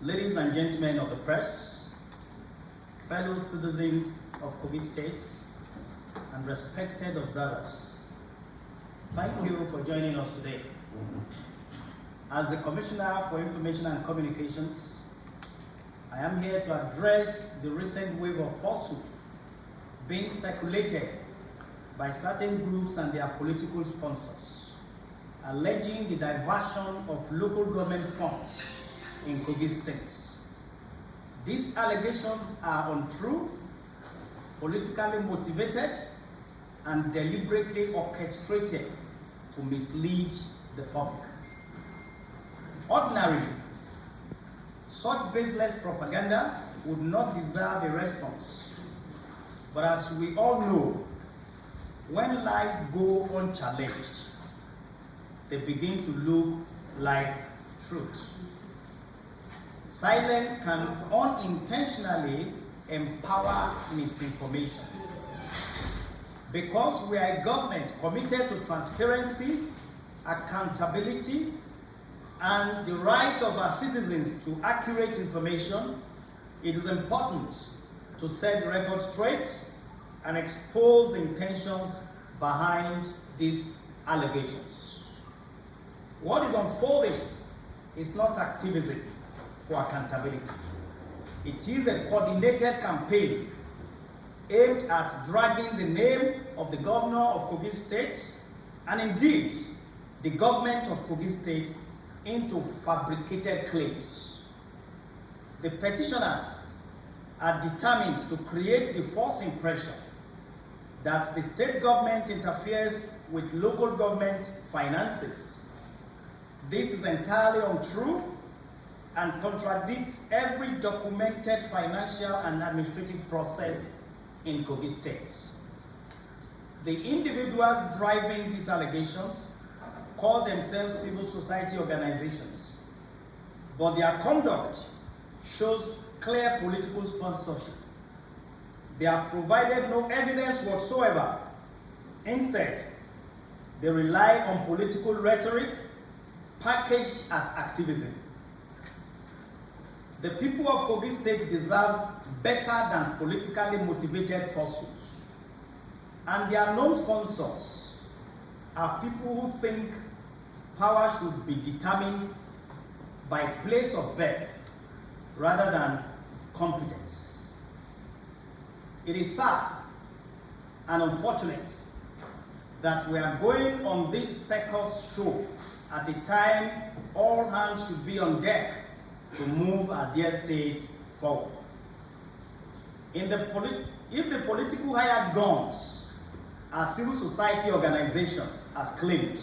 ladies and gentlemen of the press, fellow citizens of Kogi State, and respected observers, thank you for joining us today. As the Commissioner for Information and Communications, I am here to address the recent wave of falsehood being circulated by certain groups and their political sponsors, alleging the diversion of local government funds in Kogi State. These allegations are untrue, politically motivated, and deliberately orchestrated to mislead the public. Ordinarily, such baseless propaganda would not deserve a response. But as we all know, when lies go unchallenged, they begin to look like truth. Silence can unintentionally empower misinformation. Because we are a government committed to transparency, accountability, and the right of our citizens to accurate information, it is important to set the record straight and expose the intentions behind these allegations. What is unfolding is not activism for accountability. It is a coordinated campaign aimed at dragging the name of the governor of Kogi State and indeed the government of Kogi State into fabricated claims. The petitioners are determined to create the false impression that the state government interferes with local government finances. This is entirely untrue and contradicts every documented financial and administrative process in Kogi State. The individuals driving these allegations call themselves civil society organizations, but their conduct shows clear political sponsorship. They have provided no evidence whatsoever. Instead, they rely on political rhetoric packaged as activism. The people of Kogi State deserve better than politically motivated falsehoods. And their known sponsors are people who think power should be determined by place of birth rather than competence. It is sad and unfortunate that we are going on this circus show at a time all hands should be on deck to move our dear state forward. If the political hired guns are civil society organizations as claimed,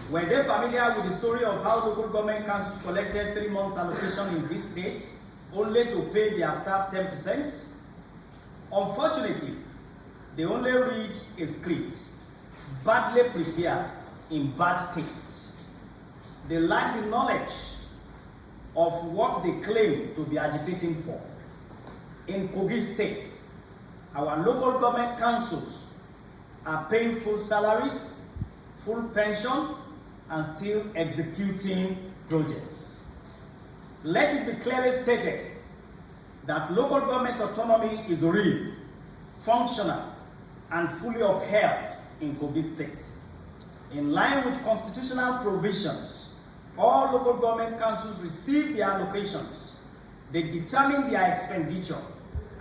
were they familiar with the story of how local government councils collected 3 months allocation in these states only to pay their staff 10%? Unfortunately, they only read a script badly prepared in bad taste. They lack the knowledge of what they claim to be agitating for. In Kogi State, our local government councils are paying full salaries, full pension, and still executing projects. Let it be clearly stated that local government autonomy is real, functional, and fully upheld in Kogi State. In line with constitutional provisions, all local government councils receive their allocations. They determine their expenditure,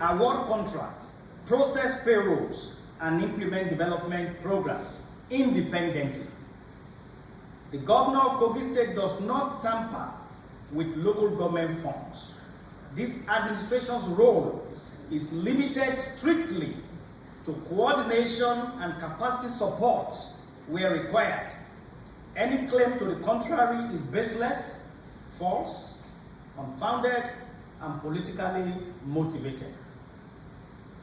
award contracts, process payrolls, and implement development programs independently. The governor of Kogi State does not tamper with local government funds. This administration's role is limited strictly to coordination and capacity support where required. Any claim to the contrary is baseless, false, unfounded, and politically motivated.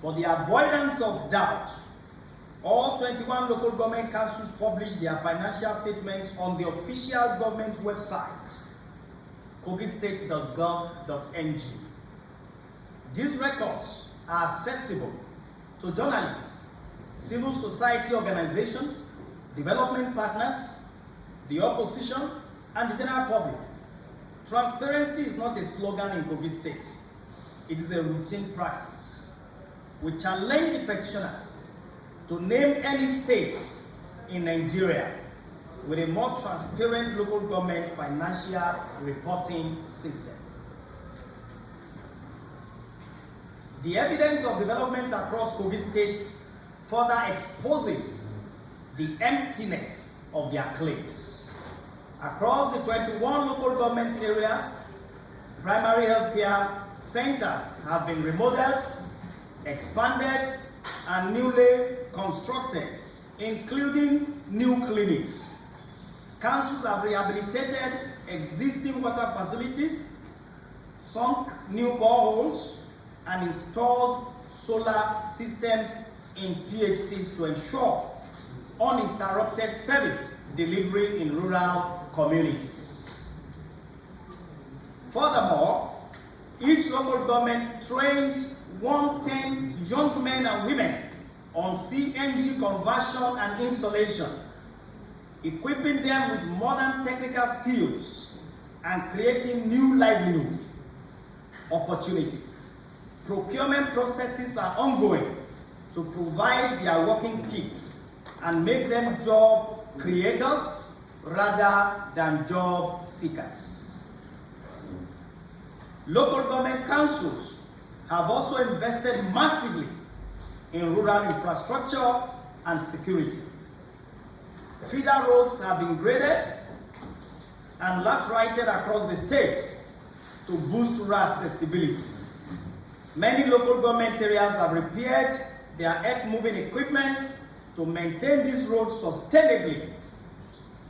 For the avoidance of doubt, all 21 local government councils publish their financial statements on the official government website, kogistate.gov.ng. These records are accessible to journalists, civil society organizations, development partners, the opposition, and the general public Transparency is not a slogan in Kogi State. It is a routine practice. We challenge the petitioners to name any state in Nigeria with a more transparent local government financial reporting system. The evidence of development across Kogi State further exposes the emptiness of their claims. Across the 21 local government areas, primary healthcare centers have been remodeled, expanded, and newly constructed, including new clinics. Councils have rehabilitated existing water facilities, sunk new boreholes, and installed solar systems in PHCs to ensure uninterrupted service delivery in rural communities. Furthermore, each local government trained 110 young men and women on CNG conversion and installation, equipping them with modern technical skills and creating new livelihood opportunities. Procurement processes are ongoing to provide their working kits and make them job creators rather than job seekers. Local government councils have also invested massively in rural infrastructure and security. Feeder roads have been graded and laterited across the state to boost rural accessibility. Many local government areas have repaired their earth-moving equipment to maintain these roads sustainably.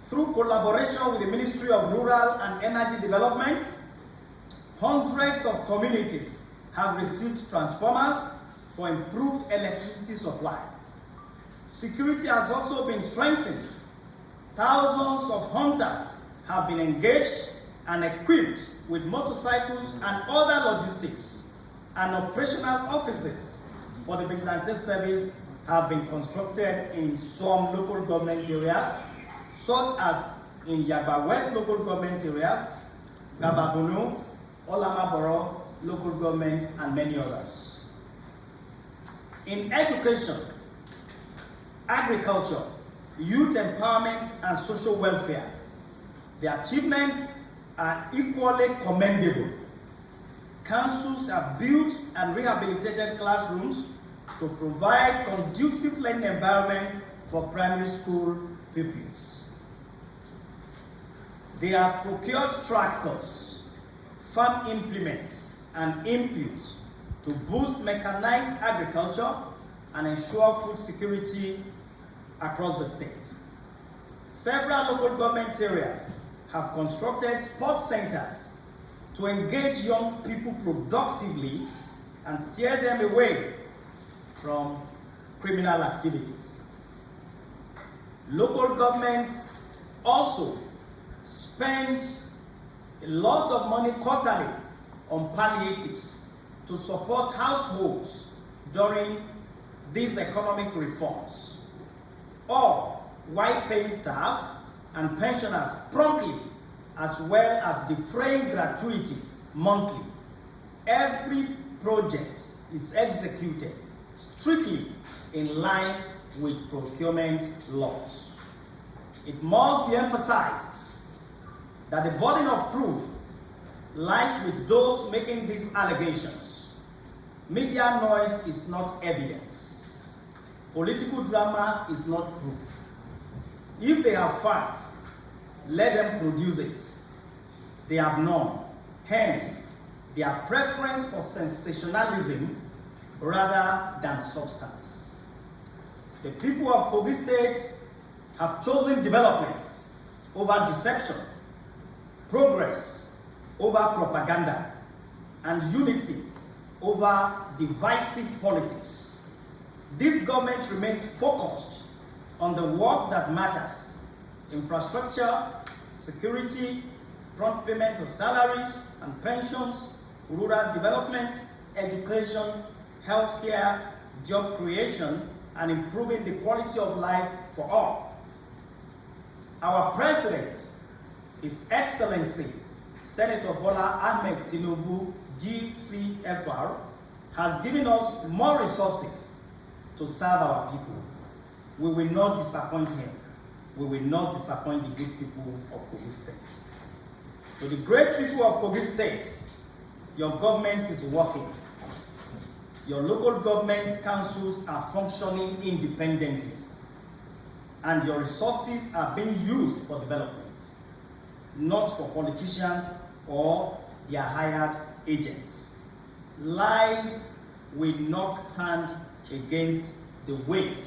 Through collaboration with the Ministry of Rural and Energy Development, hundreds of communities have received transformers for improved electricity supply. Security has also been strengthened. Thousands of hunters have been engaged and equipped with motorcycles and other logistics, and operational offices for the vigilante service have been constructed in some local government areas, such as in Yaba West local government areas, Gababunu, Olamaboro local government, and many others. In education, agriculture, youth empowerment, and social welfare, the achievements are equally commendable. Councils have built and rehabilitated classrooms to provide conducive learning environment for primary school pupils. They have procured tractors, farm implements, and inputs to boost mechanized agriculture and ensure food security across the state. Several local government areas have constructed sports centers to engage young people productively and steer them away from criminal activities. Local governments also spend a lot of money quarterly on palliatives to support households during these economic reforms, or while paying staff and pensioners promptly, as well as defraying gratuities monthly. Every project is executed strictly in line with procurement laws. It must be emphasized that the burden of proof lies with those making these allegations. Media noise is not evidence. Political drama is not proof. If they have facts, let them produce it. They have none. Hence, their preference for sensationalism rather than substance. The people of Kogi State have chosen development over deception, progress over propaganda, and unity over divisive politics. This government remains focused on the work that matters: infrastructure, security, prompt payment of salaries and pensions, rural development, education, healthcare, job creation, and improving the quality of life for all. Our President, His Excellency Senator Bola Ahmed Tinubu, GCFR, has given us more resources to serve our people. We will not disappoint him. We will not disappoint the good people of Kogi State. To the great people of Kogi State, your government is working. Your local government councils are functioning independently, and your resources are being used for development, not for politicians or their hired agents. Lies will not stand against the weight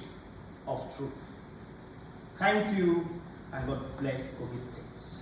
of truth. Thank you, and God bless Kogi State.